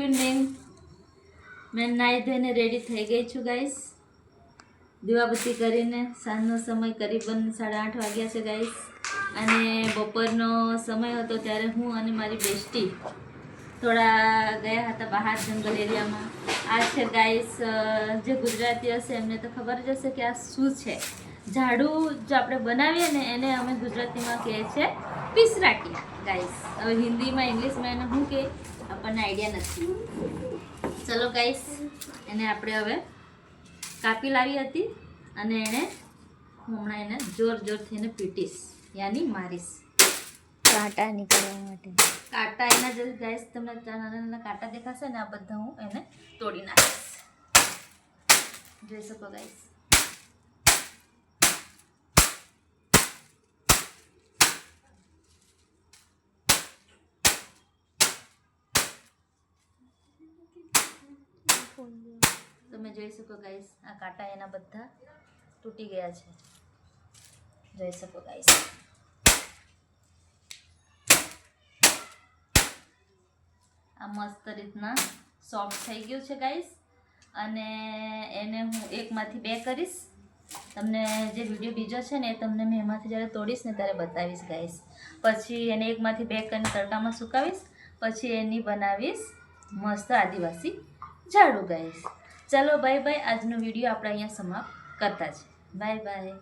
Evening मैं નાઈ ધોઈને રેડી થઈ ગઈ છું ગાઈસ। દીવાબત્તી કરીને સાંજનો સમય કરીબન 8:30 વાગ્યા છે ગાઈસ। અને બપોરનો સમય હતો ત્યારે હું અને મારી બેસ્ટી થોડા ગયા હતા બહાર જંગલ એરિયામાં। આ છે ગાઈસ, જે ગુજરાતી હશે એમને તો ખબર જ હશે કે આ શું છે। ઝાડુ જો આપણે બનાવીએ ને એને અમે ગુજરાતીમાં કહે છે પીસરાટિયા ગાઈસ। હવે હિન્દીમાં ઇંગ્લિશમાં એને શું કહે આપણને આઈડિયા નથી। ચલો ગાઈસ, એને આપણે હવે કાપી લાવી હતી અને એને હમણાં એને જોરથી એને પીટીશ યાની મારીશ કાંટા નીકળવા માટે। કાંટા એના જે ગાઈસ તમને નાના કાંટા દેખાશે ને આ બધા હું એને તોડી નાખીશ। જોઈ શકો ગાઈસ। તમે જોઈ શકો ગાઈસ, આ કાંટા એના બધા તૂટી ગયા છે। જોઈ શકો ગાઈસ। આ મસ્ત રીતના સોફ્ટ થઈ ગયું છે ગાઈસ। અને એને હું એકમાંથી બે કરીશ। તમને જે વિડીયો બીજો છે ને એ તમને મેં એમાંથી જ્યારે તોડીશ ને ત્યારે બતાવીશ ગાઈસ। પછી એને એકમાંથી બે કરીને તડકામાં સુકાવીશ, પછી એની બનાવીશ મસ્ત આદિવાસી ઝાડુ ગાઈસ। ચલો બાય બાય। આજનો વિડીયો આપણે અહીંયા સમાપ્ત કરતા છે। Bye bye.